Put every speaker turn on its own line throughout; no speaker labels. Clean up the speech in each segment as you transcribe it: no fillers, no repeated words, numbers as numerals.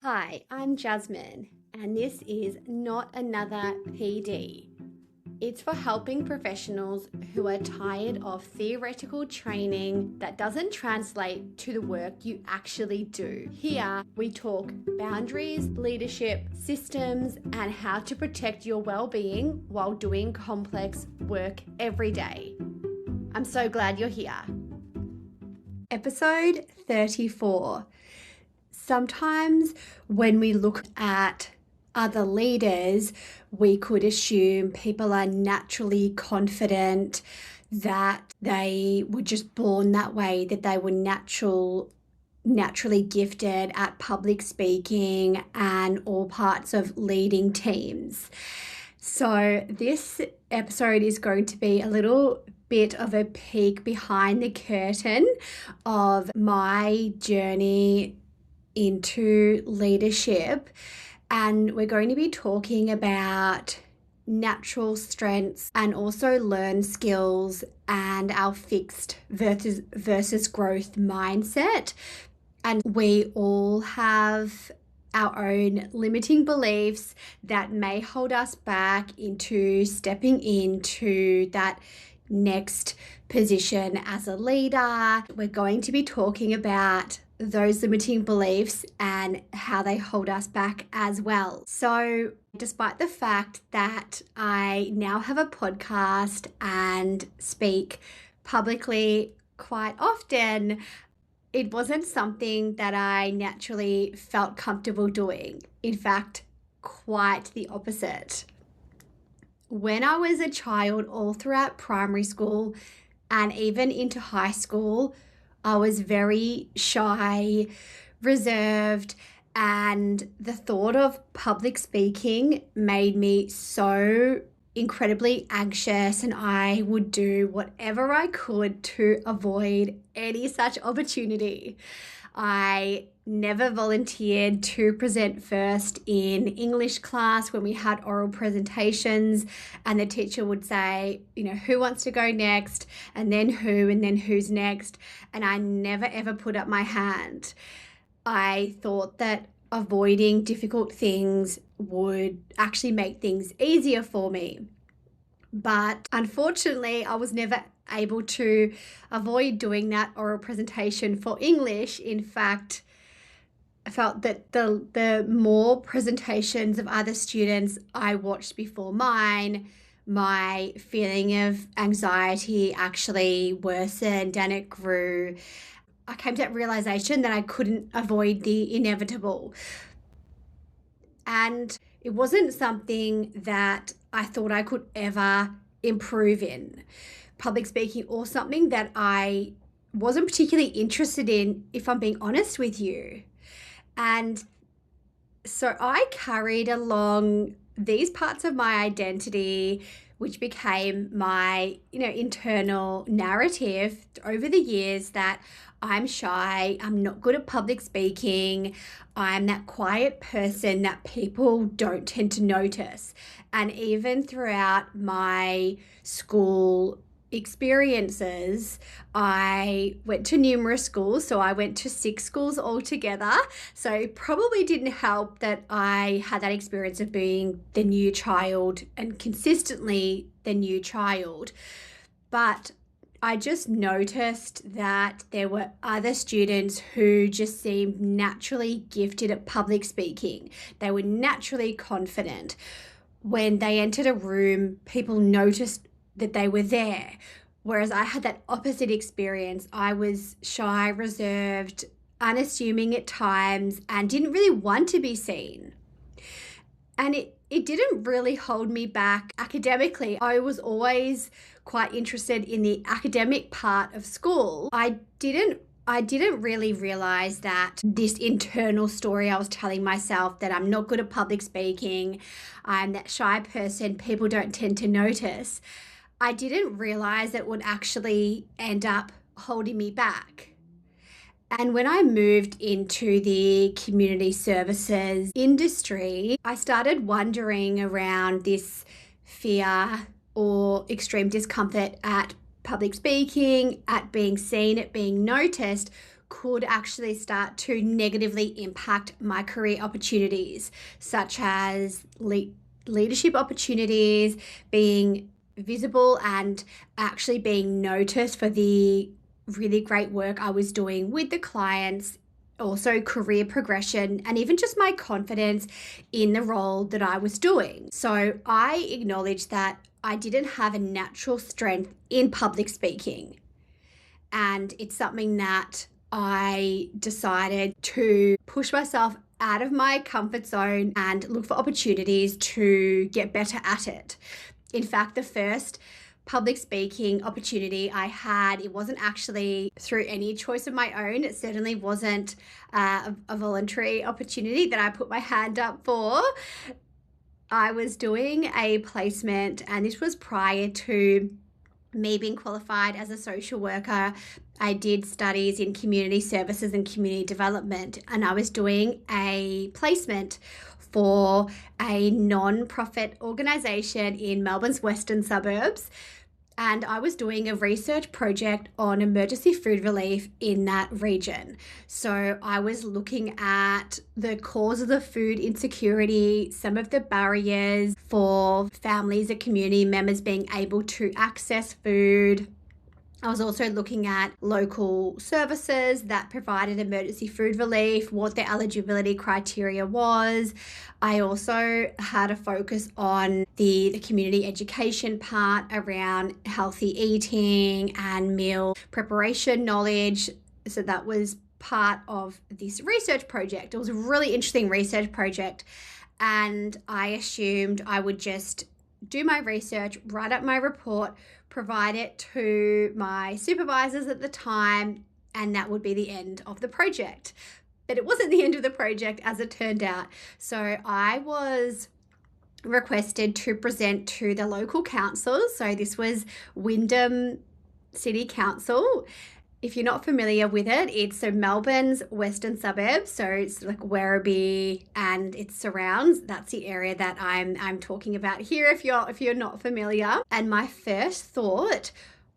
Hi, I'm Jasmine, and this is Not Another PD. It's for helping professionals who are tired of theoretical training that doesn't translate to the work you actually do. Here, we talk boundaries, leadership, systems, and how to protect your well-being while doing complex work every day. I'm so glad you're here. Episode 34. Sometimes when we look at other leaders, we could assume people are naturally confident, that they were just born that way, that they were naturally gifted at public speaking and all parts of leading teams. So this episode is going to be a little bit of a peek behind the curtain of my journey into leadership, and we're going to be talking about natural strengths and also learned skills and our fixed versus growth mindset. And we all have our own limiting beliefs that may hold us back into stepping into that next position as a leader. We're going to be talking about those limiting beliefs and how they hold us back as well. So despite the fact that I now have a podcast and speak publicly quite often, it wasn't something that I naturally felt comfortable doing. In fact, quite the opposite. When I was a child, all throughout primary school and even into high school, I was very shy, reserved, and the thought of public speaking made me so incredibly anxious, and I would do whatever I could to avoid any such opportunity. I never volunteered to present first in English class when we had oral presentations, and the teacher would say, who wants to go next, and then who, and then who's next, and I never ever put up my hand. I thought that avoiding difficult things would actually make things easier for me. But unfortunately, I was never able to avoid doing that oral presentation for English. In fact, I felt that the more presentations of other students I watched before mine, my feeling of anxiety actually worsened and it grew. I came to that realization that I couldn't avoid the inevitable. And it wasn't something that I thought I could ever improve in, public speaking, or something that I wasn't particularly interested in, if I'm being honest with you. And so I carried along these parts of my identity, which became my, internal narrative over the years, that I'm shy, I'm not good at public speaking, I'm that quiet person that people don't tend to notice. And even throughout my school experiences, I went to numerous schools, so I went to 6 schools altogether. So it probably didn't help that I had that experience of being the new child and consistently the new child. But I just noticed that there were other students who just seemed naturally gifted at public speaking. They were naturally confident. When they entered a room, people noticed that they were there. Whereas I had that opposite experience. I was shy, reserved, unassuming at times, and didn't really want to be seen. And it didn't really hold me back academically. I was always quite interested in the academic part of school. I didn't really realize that this internal story I was telling myself, that I'm not good at public speaking, I'm that shy person people don't tend to notice, I didn't realize it would actually end up holding me back. And when I moved into the community services industry, I started wondering around this fear or extreme discomfort at public speaking, at being seen, at being noticed. could actually start to negatively impact my career opportunities, such as leadership opportunities, being visible and actually being noticed for the really great work I was doing with the clients, also career progression, and even just my confidence in the role that I was doing. So I acknowledged that I didn't have a natural strength in public speaking. And it's something that I decided to push myself out of my comfort zone and look for opportunities to get better at it. In fact, the first public speaking opportunity I had, it wasn't actually through any choice of my own. It certainly wasn't a voluntary opportunity that I put my hand up for. I was doing a placement, and this was prior to me being qualified as a social worker. I did studies in community services and community development, and I was doing a placement for a non-profit organisation in Melbourne's western suburbs. And I was doing a research project on emergency food relief in that region. So I was looking at the cause of the food insecurity, some of the barriers for families and community members being able to access food. I was also looking at local services that provided emergency food relief, what their eligibility criteria was. I also had a focus on the community education part around healthy eating and meal preparation knowledge. So that was part of this research project. It was a really interesting research project, and I assumed I would just do my research, write up my report, provide it to my supervisors at the time, and that would be the end of the project. But it wasn't the end of the project, as it turned out. So I was requested to present to the local council. So this was Wyndham City Council. If you're not familiar with it, it's so Melbourne's western suburbs, so it's like Werribee and its surrounds. That's the area that I'm talking about here if you're not familiar. And my first thought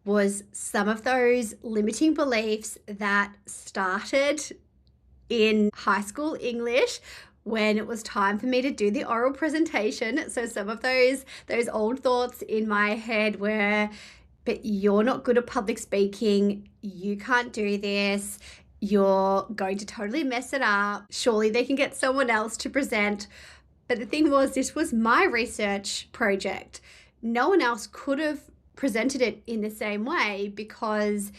was some of those limiting beliefs that started in high school English when it was time for me to do the oral presentation. So some of those old thoughts in my head were, but you're not good at public speaking, you can't do this, you're going to totally mess it up, surely they can get someone else to present. But the thing was, this was my research project. No one else could have presented it in the same way because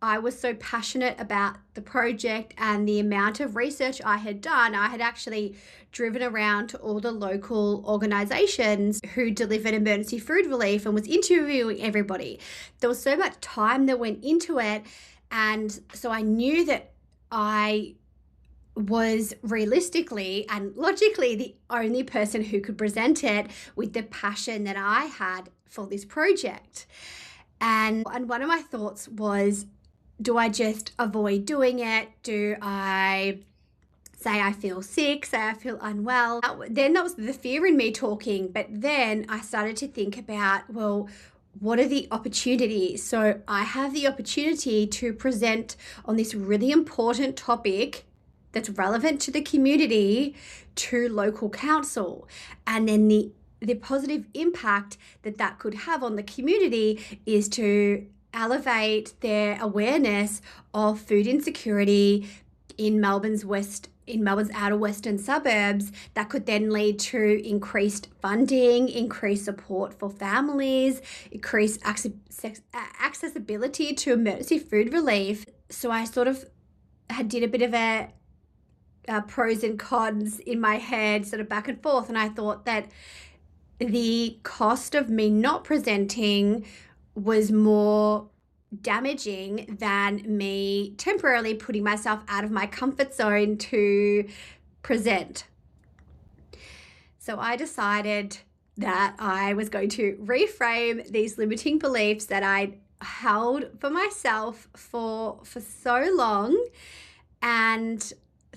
I was so passionate about the project and the amount of research I had done. I had actually driven around to all the local organisations who delivered emergency food relief and was interviewing everybody. There was so much time that went into it, and so I knew that I was realistically and logically the only person who could present it with the passion that I had for this project. And one of my thoughts was, do I just avoid doing it? Do I say I feel sick, say I feel unwell? Then that was the fear in me talking. But then I started to think about, well, what are the opportunities? So I have the opportunity to present on this really important topic that's relevant to the community to local council. And then the positive impact that could have on the community is to elevate their awareness of food insecurity in Melbourne's outer western suburbs. That could then lead to increased funding, increased support for families, increased accessibility to emergency food relief. So I sort of did a bit of a pros and cons in my head, sort of back and forth, and I thought that the cost of me not presenting was more damaging than me temporarily putting myself out of my comfort zone to present. So I decided that I was going to reframe these limiting beliefs that I'd held for myself for so long, and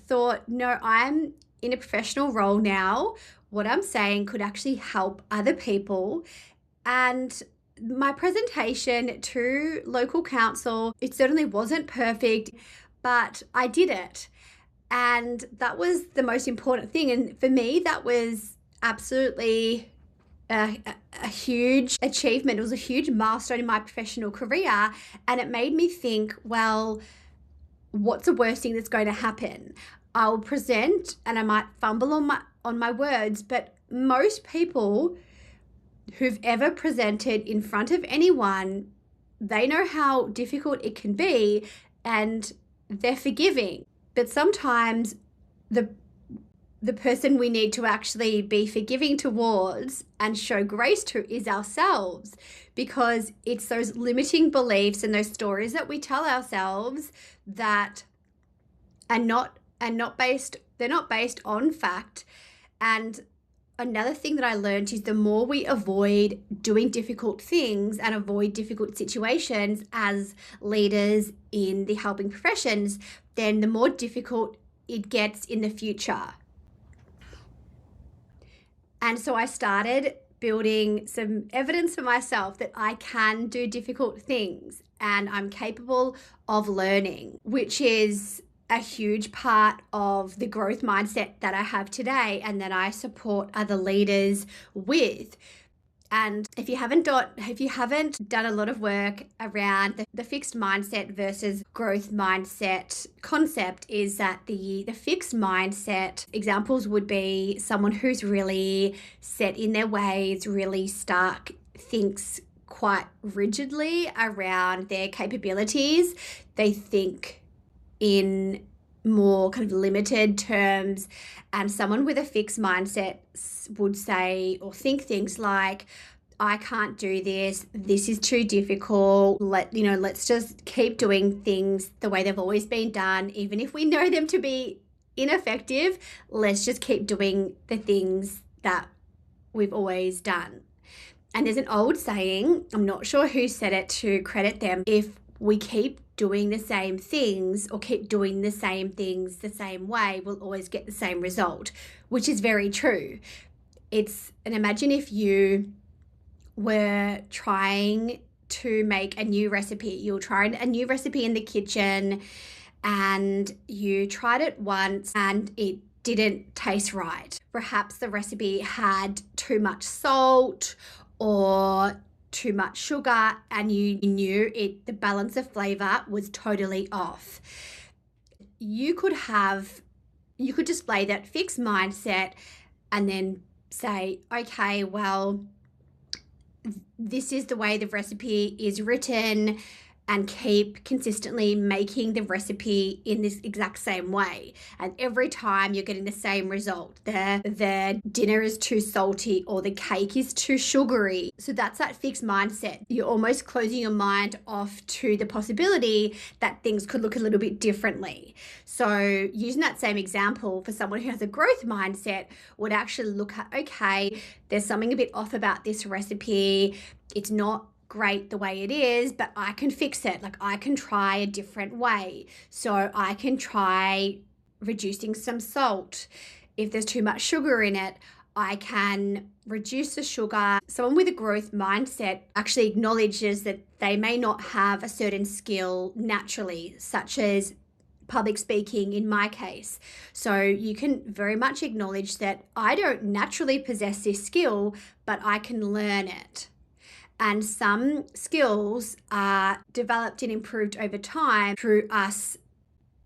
thought, no, I'm in a professional role now. What I'm saying could actually help other people. And my presentation to local council, it certainly wasn't perfect, but I did it. And that was the most important thing. And for me, that was absolutely a huge achievement. It was a huge milestone in my professional career. And it made me think, well, what's the worst thing that's going to happen? I'll present and I might fumble on my words, but most people who've ever presented in front of anyone, they know how difficult it can be and they're forgiving. But sometimes the person we need to actually be forgiving towards and show grace to is ourselves, because it's those limiting beliefs and those stories that we tell ourselves that are not based on fact. And another thing that I learned is the more we avoid doing difficult things and avoid difficult situations as leaders in the helping professions, then the more difficult it gets in the future. And so I started building some evidence for myself that I can do difficult things and I'm capable of learning, which is a huge part of the growth mindset that I have today and that I support other leaders with. And if you haven't done a lot of work around the fixed mindset versus growth mindset concept, is that the fixed mindset examples would be someone who's really set in their ways, really stuck, thinks quite rigidly around their capabilities. They think in more kind of limited terms, and someone with a fixed mindset would say or think things like, I can't do this is too difficult, let's just keep doing things the way they've always been done, even if we know them to be ineffective, let's just keep doing the things that we've always done. And there's an old saying, I'm not sure who said it to credit them, if we keep doing the same things or keep doing the same things the same way, we'll always get the same result, which is very true. And imagine if you were trying to make a new recipe. You're trying a new recipe in the kitchen and you tried it once and it didn't taste right. Perhaps the recipe had too much salt or too much sugar, and you knew the balance of flavor was totally off. You could display that fixed mindset and then say, okay, well, this is the way the recipe is written, and keep consistently making the recipe in this exact same way. And every time you're getting the same result. The dinner is too salty or the cake is too sugary. So that's that fixed mindset. You're almost closing your mind off to the possibility that things could look a little bit differently. So using that same example for someone who has a growth mindset would actually look at, okay, there's something a bit off about this recipe. It's not great the way it is, but I can fix it. Like, I can try a different way. So I can try reducing some salt. If there's too much sugar in it, I can reduce the sugar. Someone with a growth mindset actually acknowledges that they may not have a certain skill naturally, such as public speaking in my case. So you can very much acknowledge that I don't naturally possess this skill, but I can learn it. And some skills are developed and improved over time through us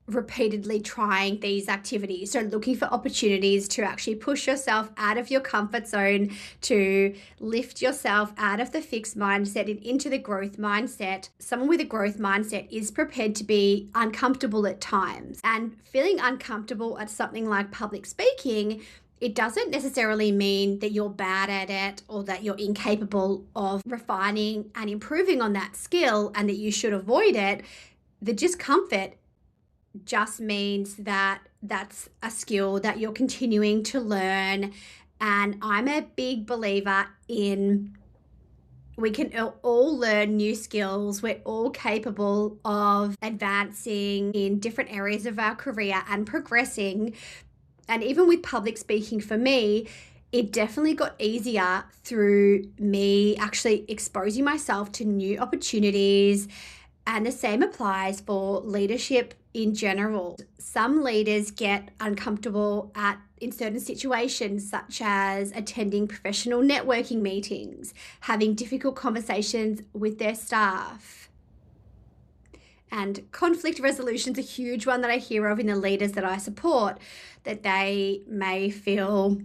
repeatedly trying these activities. So looking for opportunities to actually push yourself out of your comfort zone, to lift yourself out of the fixed mindset and into the growth mindset. Someone with a growth mindset is prepared to be uncomfortable at times. And feeling uncomfortable at something like public speaking, it doesn't necessarily mean that you're bad at it or that you're incapable of refining and improving on that skill and that you should avoid it. The discomfort just means that that's a skill that you're continuing to learn. And I'm a big believer in we can all learn new skills. We're all capable of advancing in different areas of our career and progressing. And even with public speaking for me, it definitely got easier through me actually exposing myself to new opportunities And the same applies for leadership in general. Some leaders get uncomfortable in certain situations, such as attending professional networking meetings, having difficult conversations with their staff. And conflict resolution is a huge one that I hear of in the leaders that I support, that they may feel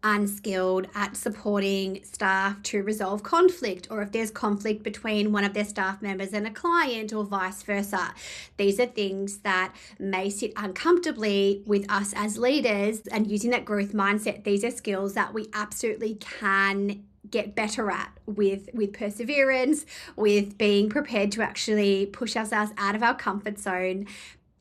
unskilled at supporting staff to resolve conflict, or if there's conflict between one of their staff members and a client, or vice versa. These are things that may sit uncomfortably with us as leaders, and using that growth mindset, these are skills that we absolutely can get better at with perseverance, with being prepared to actually push ourselves out of our comfort zone.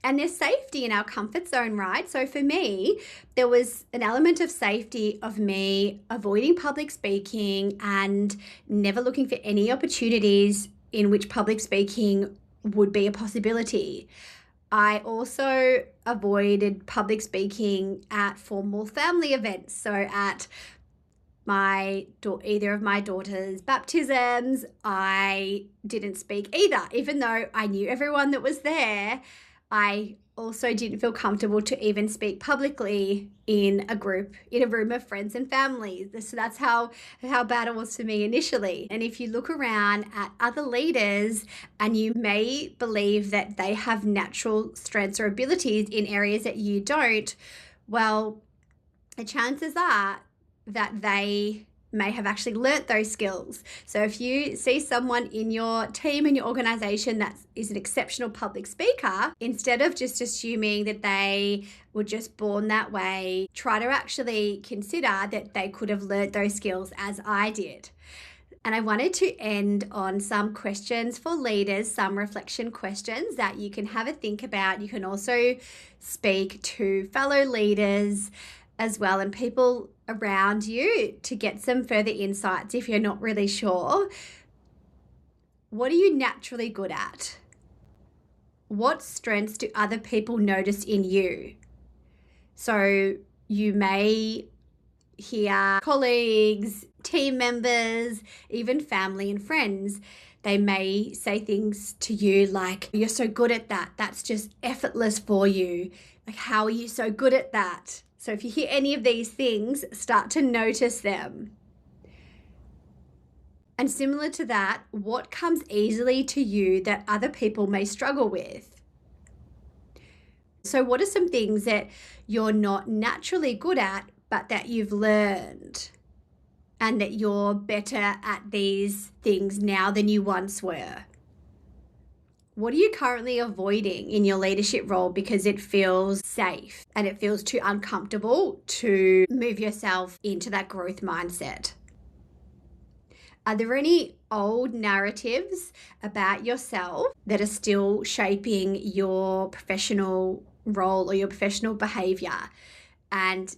And there's safety in our comfort zone, right? So for me, there was an element of safety of me avoiding public speaking and never looking for any opportunities in which public speaking would be a possibility. I also avoided public speaking at formal family events. So at either of my daughter's baptisms, I didn't speak either, even though I knew everyone that was there. I also didn't feel comfortable to even speak publicly in a room of friends and family. So that's how bad it was for me initially. And if you look around at other leaders, and you may believe that they have natural strengths or abilities in areas that you don't, well, the chances are that they may have actually learnt those skills. So if you see someone in your team, in your organization, that is an exceptional public speaker, instead of just assuming that they were just born that way, try to actually consider that they could have learnt those skills as I did. And I wanted to end on some questions for leaders, some reflection questions that you can have a think about. You can also speak to fellow leaders as well, and people around you, to get some further insights if you're not really sure. What are you naturally good at? What strengths do other people notice in you? So you may hear colleagues, team members, even family and friends, they may say things to you like, "You're so good at that. That's just effortless for you. Like, how are you so good at that?" So if you hear any of these things, start to notice them. And similar to that, what comes easily to you that other people may struggle with? So what are some things that you're not naturally good at, but that you've learned, and that you're better at these things now than you once were? What are you currently avoiding in your leadership role because it feels safe and it feels too uncomfortable to move yourself into that growth mindset? Are there any old narratives about yourself that are still shaping your professional role or your professional behavior? And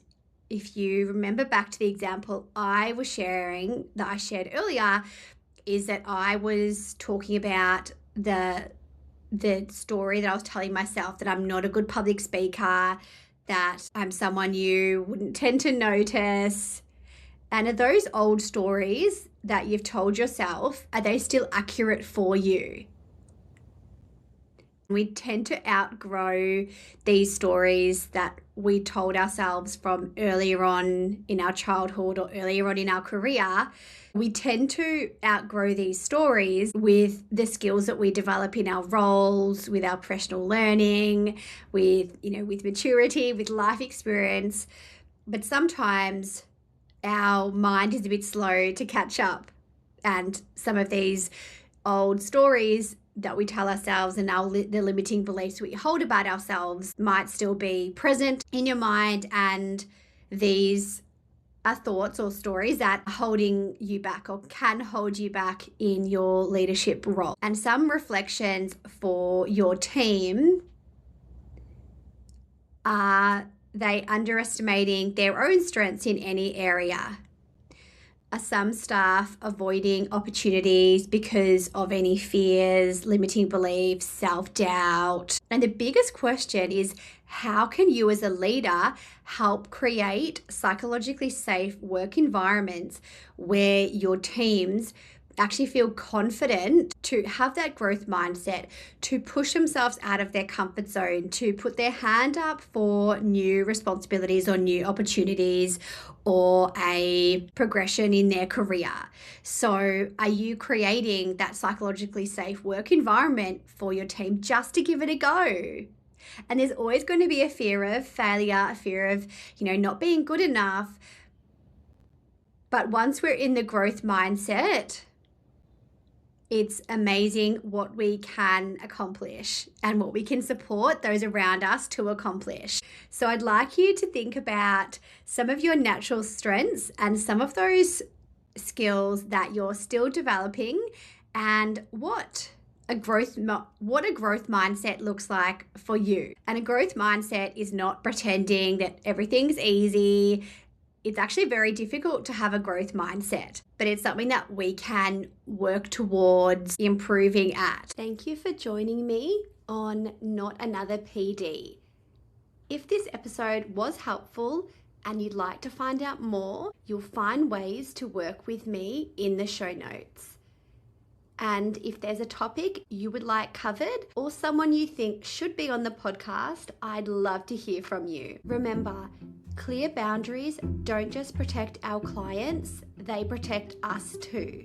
if you remember back to the example I shared earlier, is that I was talking about the story that I was telling myself, that I'm not a good public speaker, that I'm someone you wouldn't tend to notice. And are those old stories that you've told yourself, are they still accurate for you? We tend to outgrow these stories that we told ourselves from earlier on in our childhood or earlier on in our career. We tend to outgrow these stories with the skills that we develop in our roles, with our professional learning, with maturity, with life experience. But sometimes our mind is a bit slow to catch up, and some of these old stories that we tell ourselves and the limiting beliefs we hold about ourselves might still be present in your mind, and these are thoughts or stories that are holding you back or can hold you back in your leadership role. And some reflections for your team: are they underestimating their own strengths in any area? Are some staff avoiding opportunities because of any fears, limiting beliefs, self-doubt? And the biggest question is, how can you as a leader help create psychologically safe work environments where your teams actually feel confident to have that growth mindset, to push themselves out of their comfort zone, to put their hand up for new responsibilities or new opportunities or a progression in their career. So are you creating that psychologically safe work environment for your team just to give it a go? And there's always going to be a fear of failure, a fear of, not being good enough. But once we're in the growth mindset, it's amazing what we can accomplish and what we can support those around us to accomplish. So I'd like you to think about some of your natural strengths and some of those skills that you're still developing, and what a growth mindset looks like for you. And a growth mindset is not pretending that everything's easy. It's actually very difficult to have a growth mindset, but it's something that we can work towards improving at. Thank you for joining me on Not Another PD. If this episode was helpful and you'd like to find out more, you'll find ways to work with me in the show notes. And if there's a topic you would like covered or someone you think should be on the podcast, I'd love to hear from you. Remember, clear boundaries don't just protect our clients, they protect us too.